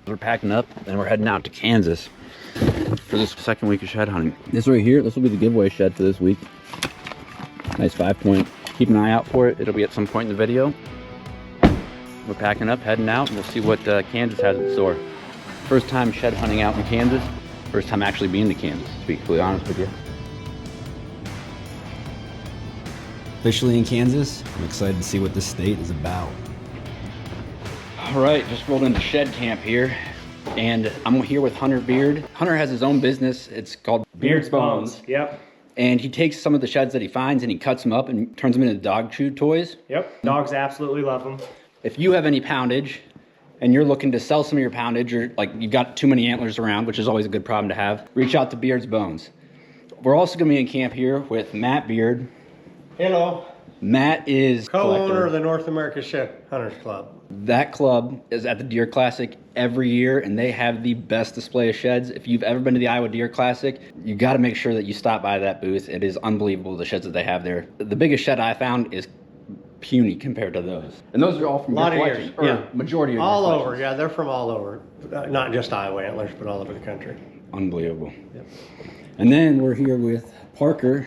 We're packing up and we're heading out to Kansas for this second week of shed hunting. This right here, this will be the giveaway shed for this week. Nice 5-point. Keep an eye out for it. It'll be at some point in the video. We're packing up, heading out, and we'll see what Kansas has in store. First time shed hunting out in Kansas. First time actually being to Kansas, to be completely honest with you. Officially in Kansas, I'm excited to see what this state is about. All right, just rolled into shed camp here, and I'm here with Hunter Beard. Hunter has his own business. It's called Beard's Bones. Yep. And he takes some of the sheds that he finds and he cuts them up and turns them into dog chew toys. Yep. Dogs absolutely love them. If you have any poundage and you're looking to sell some of your poundage, or like you've got too many antlers around, which is always a good problem to have, reach out to Beard's Bones. We're also gonna be in camp here with Matt Beard. Hello. Matt is co-owner of the North America Shed Hunters Club. That club is at the Deer Classic every year, and they have the best display of sheds. If you've ever been to the Iowa Deer Classic, you got to make sure that you stop by that booth. It is unbelievable, the sheds that they have there. The biggest shed I found is puny compared to those. And those are all from your collection, or yeah. majority of all your over. collections. Yeah, they're from all over. Not just Iowa Antlers, but all over the country. Unbelievable. Yep. And then we're here with Parker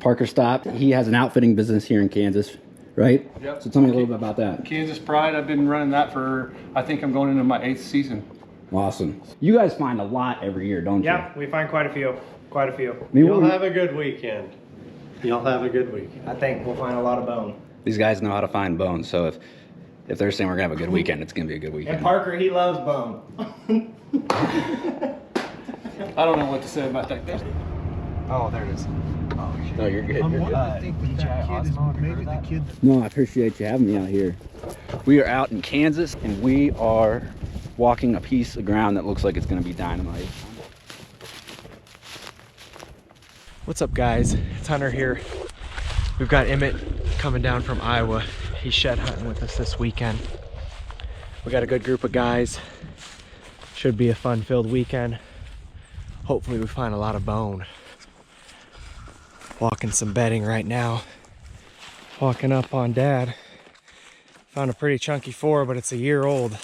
Stapp. He has an outfitting business here in Kansas, right? Yep. So tell me a little bit about that. Kansas Pride, I've been running that for, I think I'm going into my 8th season. Awesome. You guys find a lot every year, don't you? Yeah, we find quite a few. Quite a few. You'll have a good weekend. You'll have a good weekend. I think we'll find a lot of bone. These guys know how to find bones, so if they're saying we're gonna have a good weekend, it's gonna be a good weekend. And Parker, he loves bone. I don't know what to say about that. Oh, there it is. No, you're good. You're good. I think that kid is maybe the kid that... No, I appreciate you having me out here. We are out in Kansas, and we are walking a piece of ground that looks like it's gonna be dynamite. What's up, guys? It's Hunter here. We've got Emmett coming down from Iowa. He's shed hunting with us this weekend. We got a good group of guys. Should be a fun-filled weekend. Hopefully we find a lot of bone. Walking some bedding right now. Walking up on Dad. Found a pretty chunky 4, but it's a year old.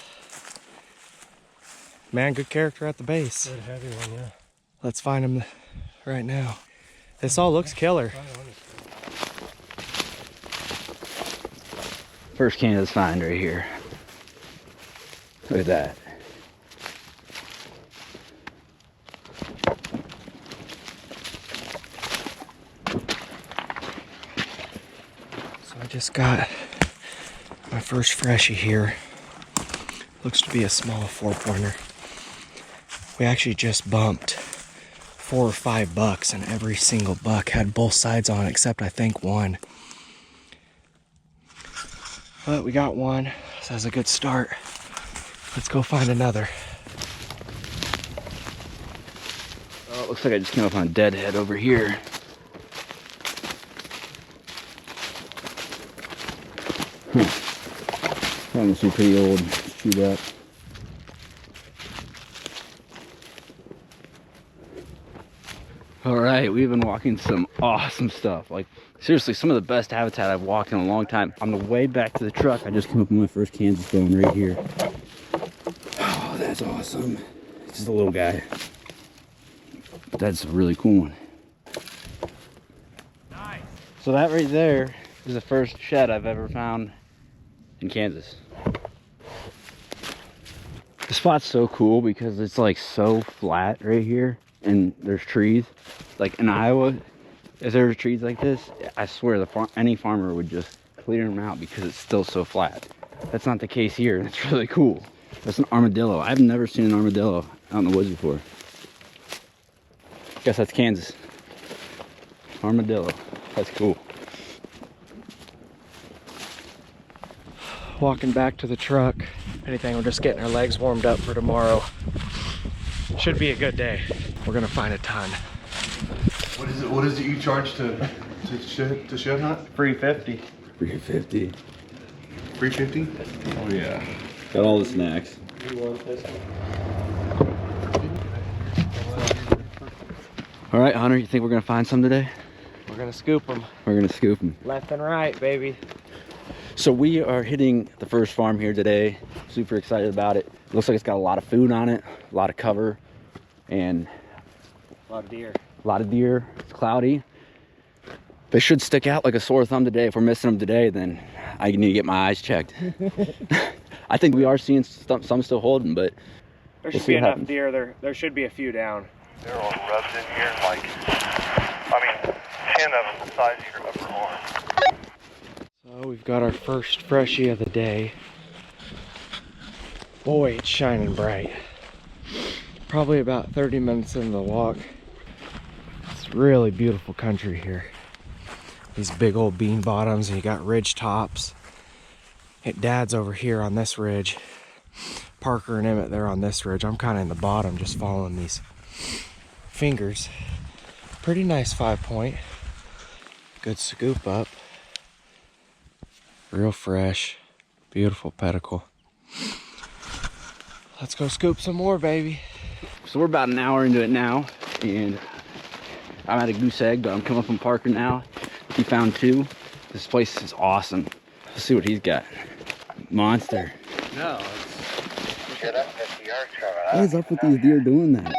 Man, good character at the base. Good heavy one, yeah. Let's find him right now. This all looks killer. First Kansas find right here. Look at that. So I just got my first freshie here. Looks to be a small 4-pointer. We actually just bumped 4 or 5 bucks, and every single buck had both sides on except I think one. But we got one, so that's a good start. Let's go find another. Oh, it looks like I just came up on a deadhead over here. That must be pretty old, chewed up. All right, we've been walking some awesome stuff. Like, seriously, some of the best habitat I've walked in a long time. On the way back to the truck, I just came up with my first Kansas bone right here. Oh, that's awesome. It's just a little guy. But that's a really cool one. Nice. So that right there is the first shed I've ever found in Kansas. The spot's so cool because it's like so flat right here and there's trees. Like in Iowa, if there were trees like this, I swear any farmer would just clear them out because it's still so flat. That's not the case here. It's really cool. That's an armadillo. I've never seen an armadillo out in the woods before. Guess that's Kansas. Armadillo. That's cool. Walking back to the truck. If anything, we're just getting our legs warmed up for tomorrow. Should be a good day. We're gonna find a ton. What is it you charge to shed hunt? Free 50. 350. 350? Oh yeah. Got all the snacks. All right, Hunter, you think we're gonna find some today? We're gonna scoop them We're gonna scoop them. left and right, baby. So we are hitting the first farm here today. Super excited about it. Looks like it's got a lot of food on it, a lot of cover, and A lot of deer. a lot of deer. It's cloudy. They should stick out like a sore thumb today. If we're missing them today, then I need to get my eyes checked. I think we are seeing some still holding, but There we'll should see be what enough happens. deer. There should be a few down. They're all rubbed in here, like, I mean, 10 of them the size of your upper arm. So we've got our first freshie of the day. Boy, it's shining bright. Probably about 30 minutes into the walk. It's really beautiful country here. These big old bean bottoms, and you got ridge tops. Dad's over here on this ridge. Parker and Emmett, they're on this ridge. I'm kind of in the bottom, just following these fingers. Pretty nice 5-point. Good scoop up. Real fresh. Beautiful pedicle. Let's go scoop some more, baby. So we're about an hour into it now, and I'm at a goose egg, but I'm coming up on Parker now. He found 2. This place is awesome. Let's see what he's got. Monster. No, What is up with these deer doing that?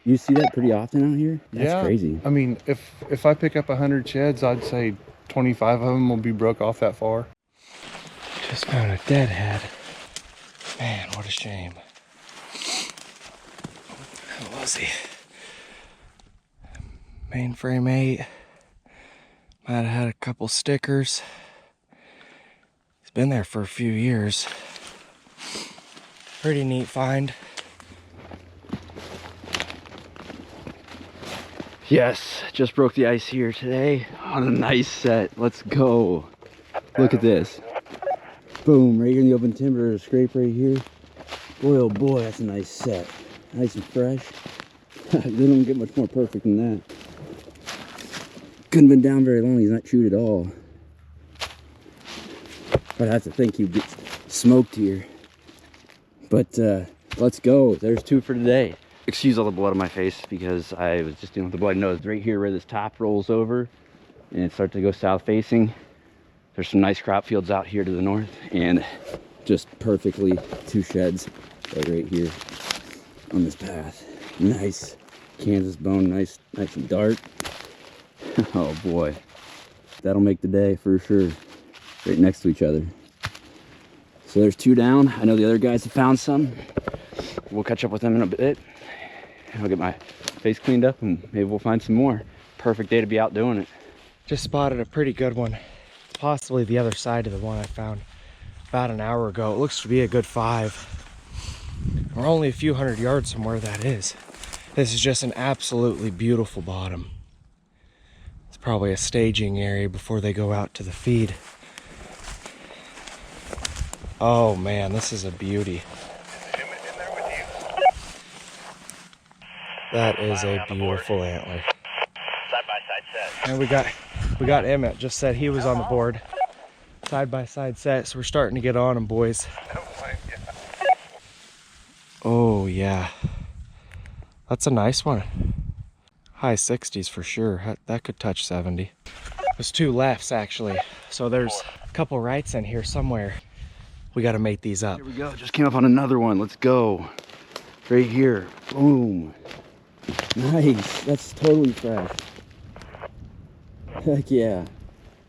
You see that pretty often out here? That's Yeah. crazy. I mean, if I pick up 100 sheds, I'd say 25 of them will be broke off that far. Just found a deadhead. Man, what a shame. How was he? Mainframe 8. Might have had a couple stickers. He's been there for a few years. Pretty neat find. Yes, just broke the ice here today on a nice set. Let's go. Look at this. Boom, right here in the open timber, a scrape right here. Boy, oh boy, that's a nice set. Nice and fresh. They don't get much more perfect than that. Couldn't have been down very long, he's not chewed at all. I'd have to think he'd get smoked here. But let's go, there's 2 for today. Excuse all the blood on my face because I was just dealing with the bloody nose. Right here where this top rolls over and it starts to go south facing. There's some nice crop fields out here to the north, and just perfectly 2 sheds right here on this path. Nice Kansas bone, nice and dark. Oh boy, that'll make the day for sure. Right next to each other. So there's 2 down. I know the other guys have found some. We'll catch up with them in a bit. I'll get my face cleaned up and maybe we'll find some more. Perfect day to be out doing it. Just spotted a pretty good one. Possibly the other side of the one I found about an hour ago. It looks to be a good 5. We're only a few hundred yards from where that is. This is just an absolutely beautiful bottom. It's probably a staging area before they go out to the feed. Oh man, this is a beauty. That is a beautiful antler. Side-by-side set. And we got Emmett, just said he was on the board. Side-by-side set, so we're starting to get on them, boys. Oh yeah, that's a nice one. High 60s for sure. That could touch 70. There's 2 lefts actually, so there's a couple rights in here somewhere. We got to mate these up. Here we go, just came up on another one. Let's go. Right here, boom. Nice, that's totally fresh. Heck yeah.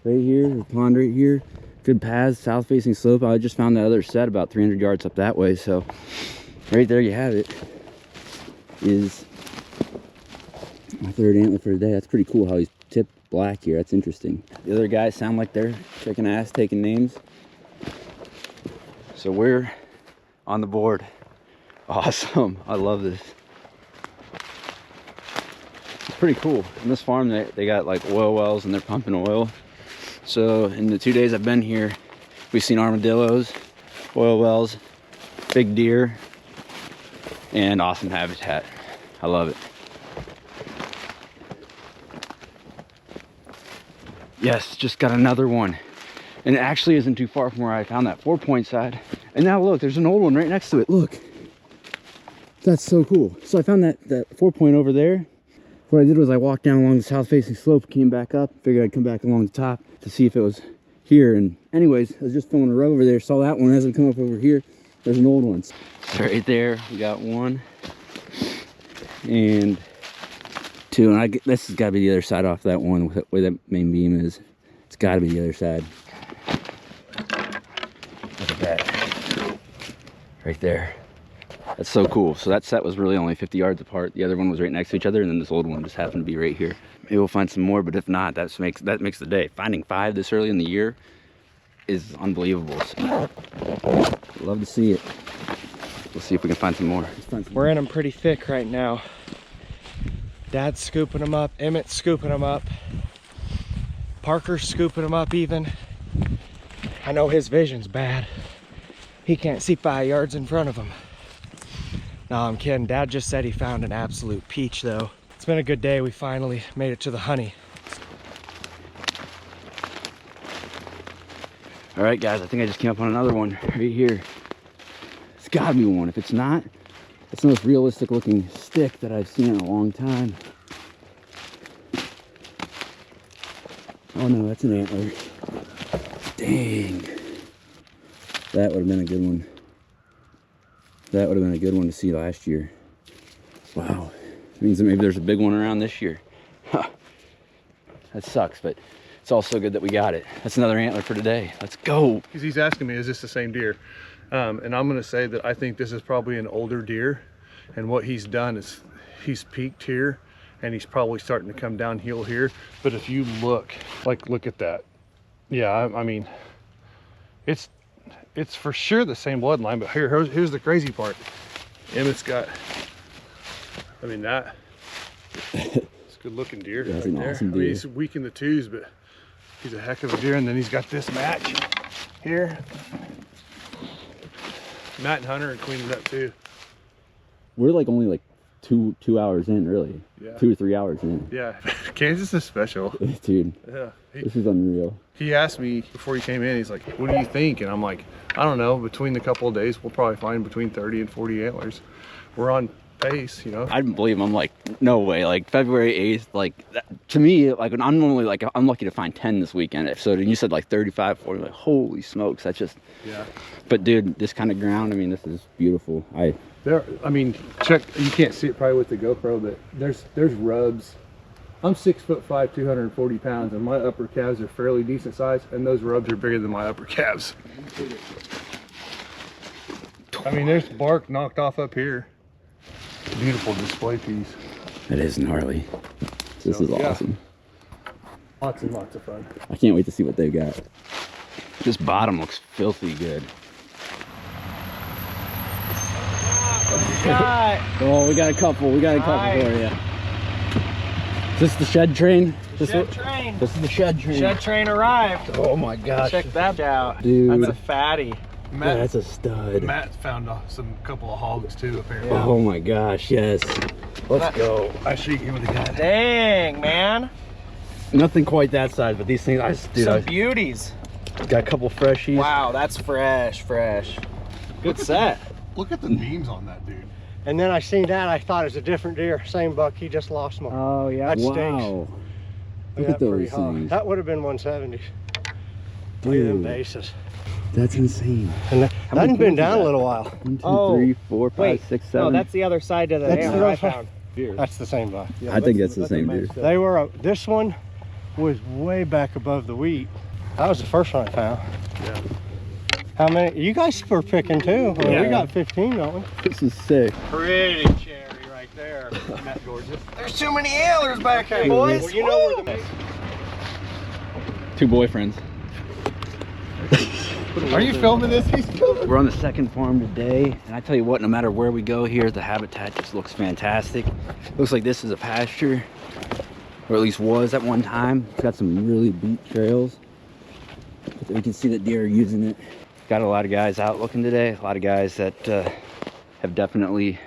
Right here, the pond right here. Good paths, south facing slope. I just found that other set about 300 yards up that way. So right there you have it. Is my 3rd antler for today. That's pretty cool how he's tipped black here. That's interesting. The other guys sound like they're kicking ass, taking names. So we're on the board. Awesome, I love this. It's pretty cool. In this farm, they got like oil wells and they're pumping oil. So in the 2 days I've been here, we've seen armadillos, oil wells, big deer, and awesome habitat. I love it. Yes, just got another one. And it actually isn't too far from where I found that 4-point side. And now look, there's an old one right next to it. Look, that's so cool. So I found that 4-point over there. What I did was I walked down along the south facing slope, came back up, figured I'd come back along the top to see if it was here. And anyways, I was just filming a row over there, saw that one as I come up over here. There's an old one. So right there, we got one and two, and this has got to be the other side off that one where that main beam is. It's got to be the other side. Look at that, right there. That's so cool. So that set was really only 50 yards apart. The other one was right next to each other, and then this old one just happened to be right here. Maybe we'll find some more, but if not, that makes the day. Finding 5 this early in the year is unbelievable. So, love to see it. We'll see if we can find some more. We're in them pretty thick right now. Dad's scooping them up. Emmett's scooping them up. Parker's scooping them up even. I know his vision's bad. He can't see 5 yards in front of him. No, I'm kidding. Dad just said he found an absolute peach though. It's been a good day. We finally made it to the honey. All right, guys, I think I just came up on another one right here. It's gotta be one. If it's not, it's the most realistic looking stick that I've seen in a long time. Oh no, that's an antler. Dang. That would have been a good one. That would have been a good one to see last year. Wow. It means that maybe there's a big one around this year. Huh. That sucks, but it's also good that we got it. That's another antler for today. Let's go. Because he's asking me, is this the same deer? And I'm going to say that I think this is probably an older deer. And what he's done is he's peaked here and he's probably starting to come downhill here. But if you look at that. Yeah, I mean, it's for sure the same bloodline, but here's the crazy part. Emmett's got, I mean, it's a good looking deer. That's right an there. awesome I mean, deer. he's weak in the twos, but he's a heck of a deer. And then he's got this match here. Matt and Hunter and cleaned it up too. We're like only like two hours in, really. Yeah. 2 or 3 hours in. Yeah, Kansas is special. Dude, Yeah. this is unreal. He asked me before he came in, he's like, what do you think? And I'm like, I don't know, between the couple of days, we'll probably find between 30 and 40 antlers. We're on pace, you know? I didn't believe him. I'm like, no way. Like February 8th, like that, to me, like when I'm normally like, I'm lucky to find 10 this weekend. So you said like 35, 40, like holy smokes. That's just, Yeah. but dude, this kind of ground, I mean, this is beautiful. I mean, check, you can't see it probably with the GoPro, but there's rubs. I'm 6'5", 240 pounds, and my upper calves are fairly decent size, and those rubs are bigger than my upper calves. I mean, there's bark knocked off up here. Beautiful display piece. It is gnarly. This is yeah. awesome. Lots and lots of fun. I can't wait to see what they've got. This bottom looks filthy good. Oh, we got a couple. We got a couple for you. Is this the shed train? This is the shed train. Shed train arrived. Oh my gosh. Check that out. Dude. That's a fatty. Yeah, that's a stud. Matt found some couple of hogs too, apparently. Yeah. Oh my gosh, yes. Let's go. I should give it a guy. Dang, man. Nothing quite that size, but these things, Some beauties. got a couple freshies. Wow, that's fresh. Good set. Look at the beams on that dude. And then I seen that, I thought it was a different deer. Same buck, he just lost more. Oh, yeah. That stinks. Wow. Look Yeah, at those pretty high. things. That would have been 170s. Look at them Dude, bases. that's insane. And that many hadn't been points is down a that? little while. 1, 2, Oh, 3, 4, 5, wait. 6, 7. No, that's the other side to the That's antler the I other found. That's the same buck. I think that's the same deer. They were, this one was way back above the wheat. That was the first one I found. Yeah. How many? You guys were picking too. Well, Yeah. We got 15, don't we? This is sick. Pretty cherry right there. Isn't that gorgeous? There's too many antlers back here, boys. Well, you know where the 2 boyfriends. Are you filming this? He's filming. We're on the second farm today, and I tell you what, no matter where we go here, the habitat just looks fantastic. Looks like this is a pasture, or at least was at one time. It's got some really beat trails. But we can see that deer are using it. Got a lot of guys out looking today, a lot of guys that have definitely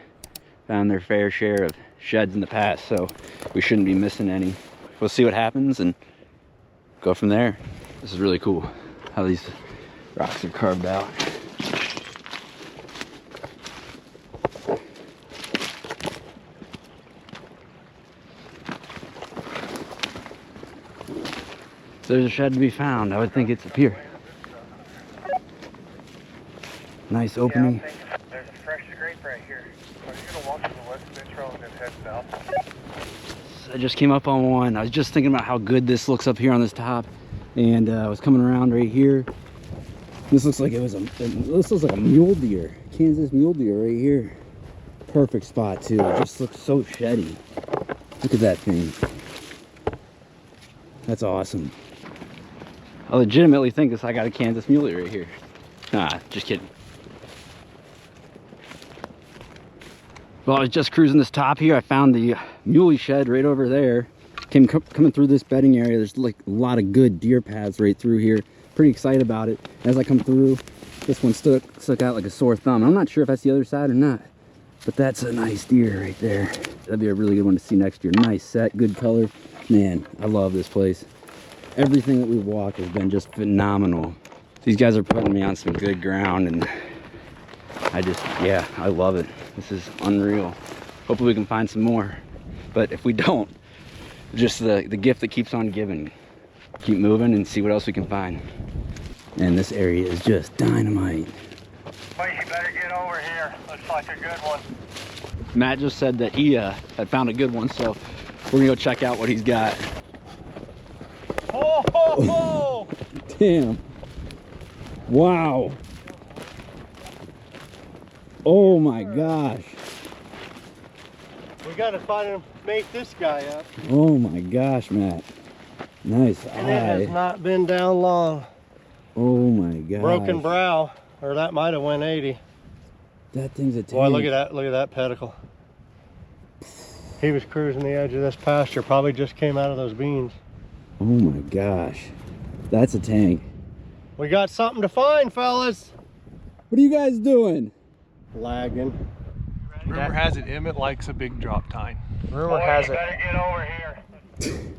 found their fair share of sheds in the past, so we shouldn't be missing any. We'll see what happens and go from there. This is really cool how these rocks are carved out. there's a shed to be found. I would think it's up here. Nice opening. Yeah, I'm thinking there's a fresh scrape right here. Are you gonna walk to the west of the trail and then head south? I just came up on one. I was just thinking about how good this looks up here on this top, and I was coming around right here. This looks like this looks like a mule deer, Kansas mule deer right here. Perfect spot too. It just looks so sheddy. Look at that thing. That's awesome. I legitimately think I got a Kansas muley right here. Nah, just kidding. Well, I was just cruising this top here. I found the muley shed right over there. Coming through this bedding area, there's like a lot of good deer paths right through here. Pretty excited about it. As I come through, this one stuck out like a sore thumb. I'm not sure if that's the other side or not, but that's a nice deer right there. That'd be a really good one to see next year. Nice set, good color. Man, I love this place. Everything that we've walked has been just phenomenal. These guys are putting me on some good ground, and I love it. This is unreal. Hopefully we can find some more, but if we don't, just the gift that keeps on giving. Keep moving and see what else we can find. And this area is just dynamite. Well, you better get over here. Looks like a good one. Matt just said that he had found a good one, so we're gonna go check out what he's got. Oh, ho, ho. Damn. Wow. Oh my gosh. We gotta find him, make this guy up. Oh my gosh, Matt. Nice And it has eye. not been down long. Oh my gosh. Broken brow, or that might have went 80. That thing's a tank. Boy, look at that pedicle. He was cruising the edge of this pasture, probably just came out of those beans. Oh my gosh. That's a tank. We got something to find, fellas. What are you guys doing? Lagging. Rumor has it Emmett likes a big drop tine. Rumor has You it. better get over here.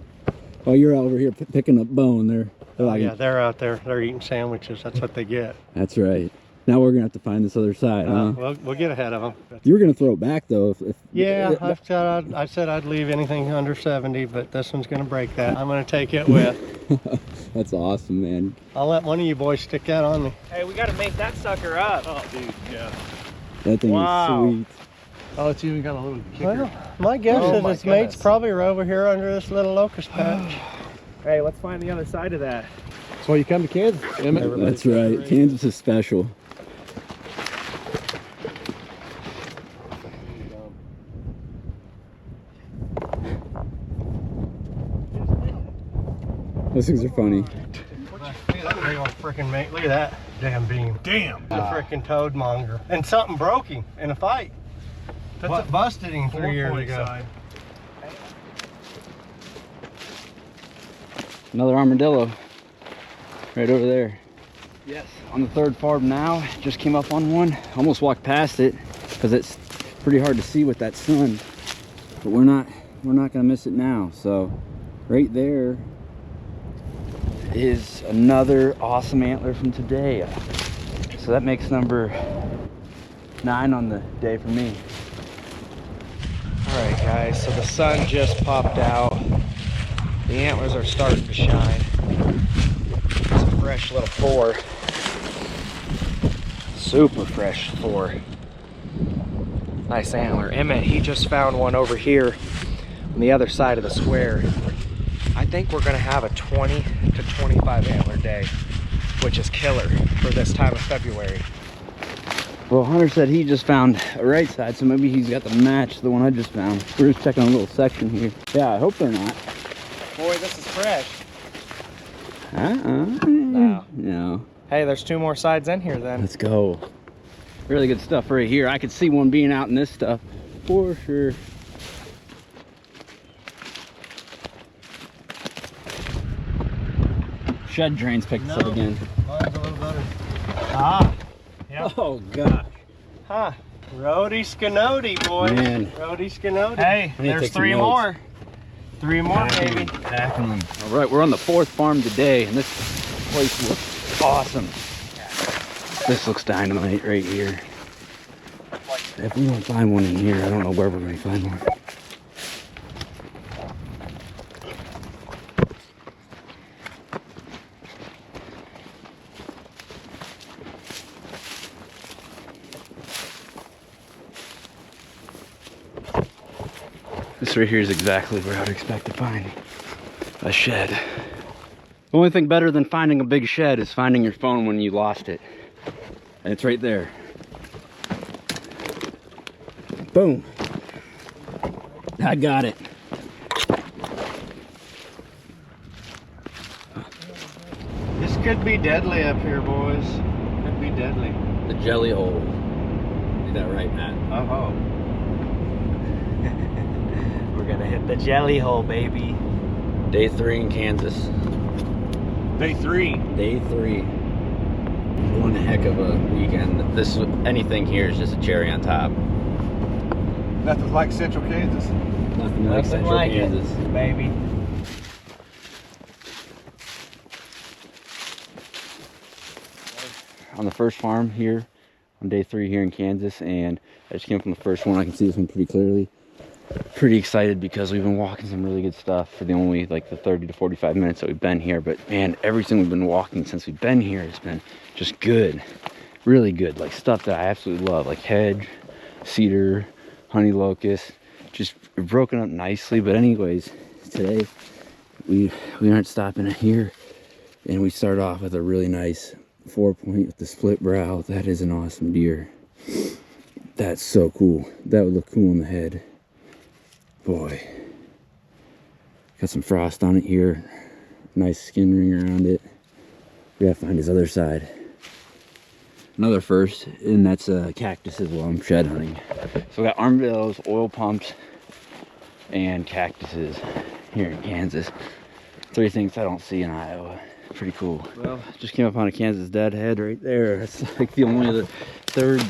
Oh, you're over here picking up bone there. Oh yeah, they're out there. They're eating sandwiches. That's what they get. That's right. Now we're gonna have to find this other side, huh? We'll get ahead of them. You were gonna throw it back though. If Yeah, I said I'd leave anything under 70, but this one's gonna break that. I'm gonna take it with. That's awesome, man. I'll let one of you boys stick that on me. Hey, we gotta make that sucker up. Oh, dude, yeah. That thing Wow. is sweet. Oh, it's even got a little kicker. Well, my guess Oh, is my its mates goodness. probably are over here under this little locust patch. Hey, let's find the other side of that. That's why you come to Kansas, Emmett. That's right. Kansas is special. Those things are funny. Look at that big old frickin' mate. Look at that damn beam. Damn. The frickin' toad monger. And something broke him in a fight. That's What busted him 3 years 4-point ago. side. Another armadillo right over there. Yes, on the third farm now. Just came up on one. Almost walked past it because it's pretty hard to see with that sun. But we're not gonna miss it now. So right there is another awesome antler from today. So that makes number 9 on the day for me. All right, guys, so the sun just popped out. The antlers are starting to shine. It's a fresh little 4. Super fresh 4. Nice antler. Emmett, he just found one over here on the other side of the square. I think we're gonna have a 20 to 25 antler day, which is killer for this time of February. Well, Hunter said he just found a right side, so maybe he's got the match the one I just found. We're just checking a little section here. Yeah, I hope they're not. Boy, this is fresh. No. No. Hey, there's 2 more sides in here then. Let's go. Really good stuff right here. I could see one being out in this stuff for sure. Shed drains picked us up again. Mine's a little better. Ah. Oh gosh. Huh. Rody Scanoti, boy. Man. Rody Scanoti. Hey, I need to there's take some 3 notes. more. 3 more, baby. All right, we're on the 4th farm today, and this place looks awesome. This looks dynamite right here. If we don't find one in here, I don't know where we're going to find one. This right here is exactly where I'd expect to find a shed. The only thing better than finding a big shed is finding your phone when you lost it. And it's right there. Boom. I got it. This could be deadly up here, boys. Could be deadly. The jelly hole. Is that right, Matt? Oh. We're gonna hit the jelly hole, baby. Day 3 in Kansas. Day 3. Day 3. One heck of a weekend. This anything here is just a cherry on top. Nothing like Central Kansas. Nothing like Central Kansas, baby. On the first farm here on day 3 here in Kansas, and I just came from the first one. I can see this one pretty clearly. Pretty excited because we've been walking some really good stuff for the only like the 30 to 45 minutes that we've been here. But man, everything we've been walking since we've been here has been just good, really good. Like stuff that I absolutely love, like hedge, cedar, honey locust, just broken up nicely. But anyways, today we aren't stopping here, and we start off with a really nice 4-point with the split brow. That is an awesome deer. That's so cool. That would look cool on the head. Boy, got some frost on it here. Nice skin ring around it. We gotta find his other side. Another first, and that's cactuses while I'm shed hunting. So we got armadillos, oil pumps, and cactuses here in Kansas. 3 things I don't see in Iowa. Pretty cool. Well, just came up on a Kansas deadhead right there. It's like the 3rd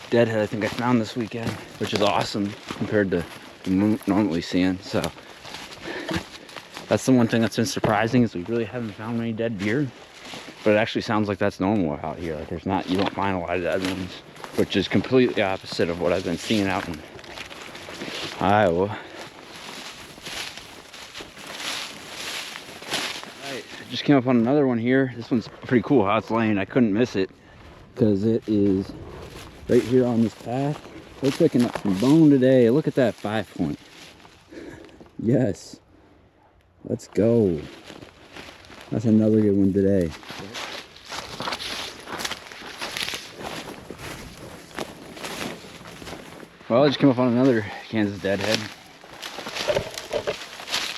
deadhead I think I found this weekend, which is awesome compared to normally seeing. So that's the one thing that's been surprising, is we really haven't found many dead deer, but it actually sounds like that's normal out here. Like you don't find a lot of dead ones, which is completely opposite of what I've been seeing out in Iowa. Right, just came up on another one here. This one's pretty cool how it's laying. I couldn't miss it because it is right here on this path. We're picking up some bone today. Look at that 5-point. Yes. Let's go. That's another good one today. Well, I just came up on another Kansas deadhead.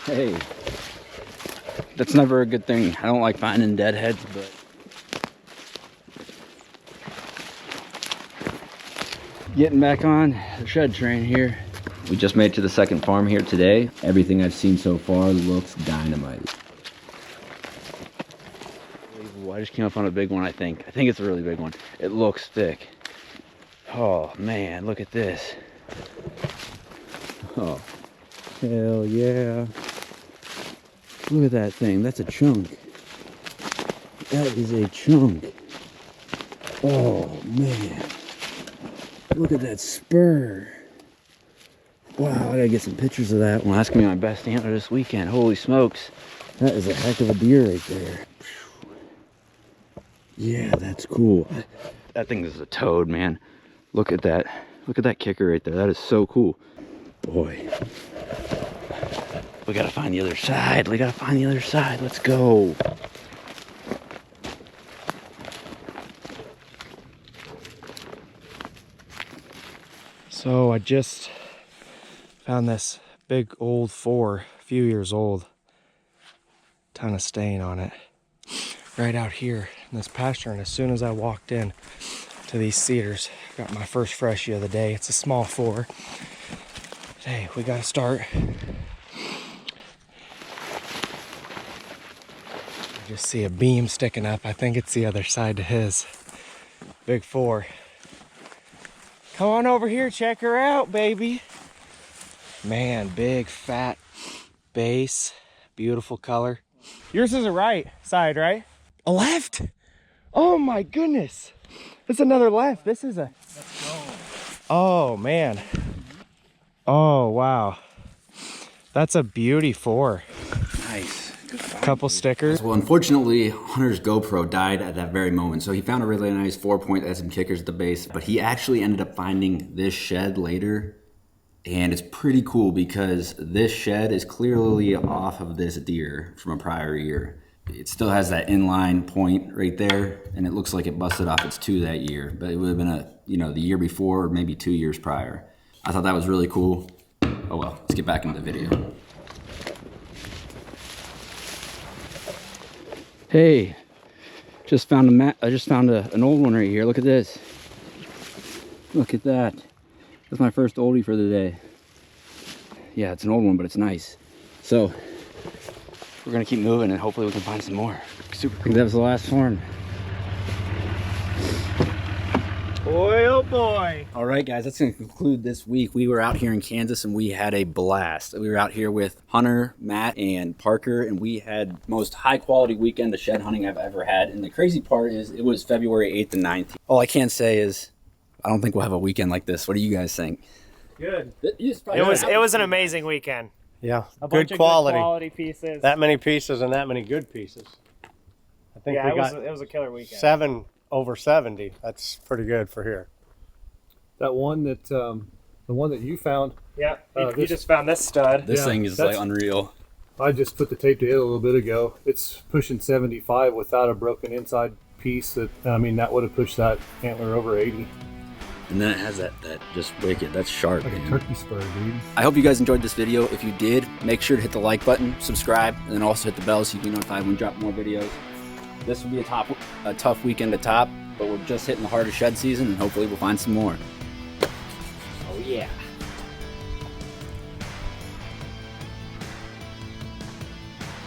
Hey. That's never a good thing. I don't like finding deadheads, but getting back on the shed train here. We just made it to the second farm here today. Everything I've seen so far looks dynamite. I just came up on a big one, I think. I think it's a really big one. It looks thick. Oh man, look at this. Oh, hell yeah. Look at that thing. That's a chunk. That is a chunk. Oh man. Look at that spur. Wow, I gotta get some pictures of that one. That's gonna be my best antler this weekend. Holy smokes. That is a heck of a deer right there. Yeah, that's cool. That thing is a toad, man. Look at that. Look at that kicker right there. That is so cool. Boy. We gotta find the other side. We gotta find the other side. Let's go. So I just found this big old 4, a few years old. Ton of stain on it. Right out here in this pasture, and as soon as I walked in to these cedars, got my first freshie of the day. It's a small 4. But hey, we gotta start. I just see a beam sticking up. I think it's the other side to his. Big 4. Come on over here, check her out, baby. Man, big fat base, beautiful color. Yours is a right side, right? A left? Oh my goodness. It's another left. This is a... Let's go. Oh man. Oh wow. That's a beauty 4. Nice. Couple stickers. Well, unfortunately, Hunter's GoPro died at that very moment, so he found a really nice 4-point that had some kickers at the base, but he actually ended up finding this shed later And it's pretty cool because this shed is clearly off of this deer from a prior year. It still has that inline point right there, and it looks like it busted off its 2 that year, but it would have been the year before or maybe 2 years prior. I thought that was really cool. Oh well, let's get back into the video. Hey, just found an old one right here. Look at this. Look at that. That's my first oldie for the day. Yeah, it's an old one, but it's nice. So we're gonna keep moving and hopefully we can find some more. Super cool. I think that was the last horn. Boy, oh boy. All right, guys, that's gonna conclude this week. We were out here in Kansas and we had a blast. We were out here with Hunter, Matt, and Parker, and we had most high quality weekend of shed hunting I've ever had. And the crazy part is it was February 8th and 9th. All I can say is I don't think we'll have a weekend like this. What do you guys think? Good. It was an amazing weekend. Yeah, A bunch good of quality. good quality pieces. That many pieces and that many good pieces. I think yeah, we it got was a killer weekend. 7 over 70. That's pretty good for here. That one that, the one that you found, Yeah, you just found this stud. This thing is like unreal. I just put the tape to it a little bit ago. It's pushing 75 without a broken inside piece. That would have pushed that antler over 80. And then it has that just wicked, that's sharp, Like a man. turkey spur, dude. I hope you guys enjoyed this video. If you did, make sure to hit the like button, subscribe, and then also hit the bell so you can be notified when we drop more videos. This will be a tough weekend to top, but we're just hitting the heart of shed season, and hopefully we'll find some more. Oh yeah.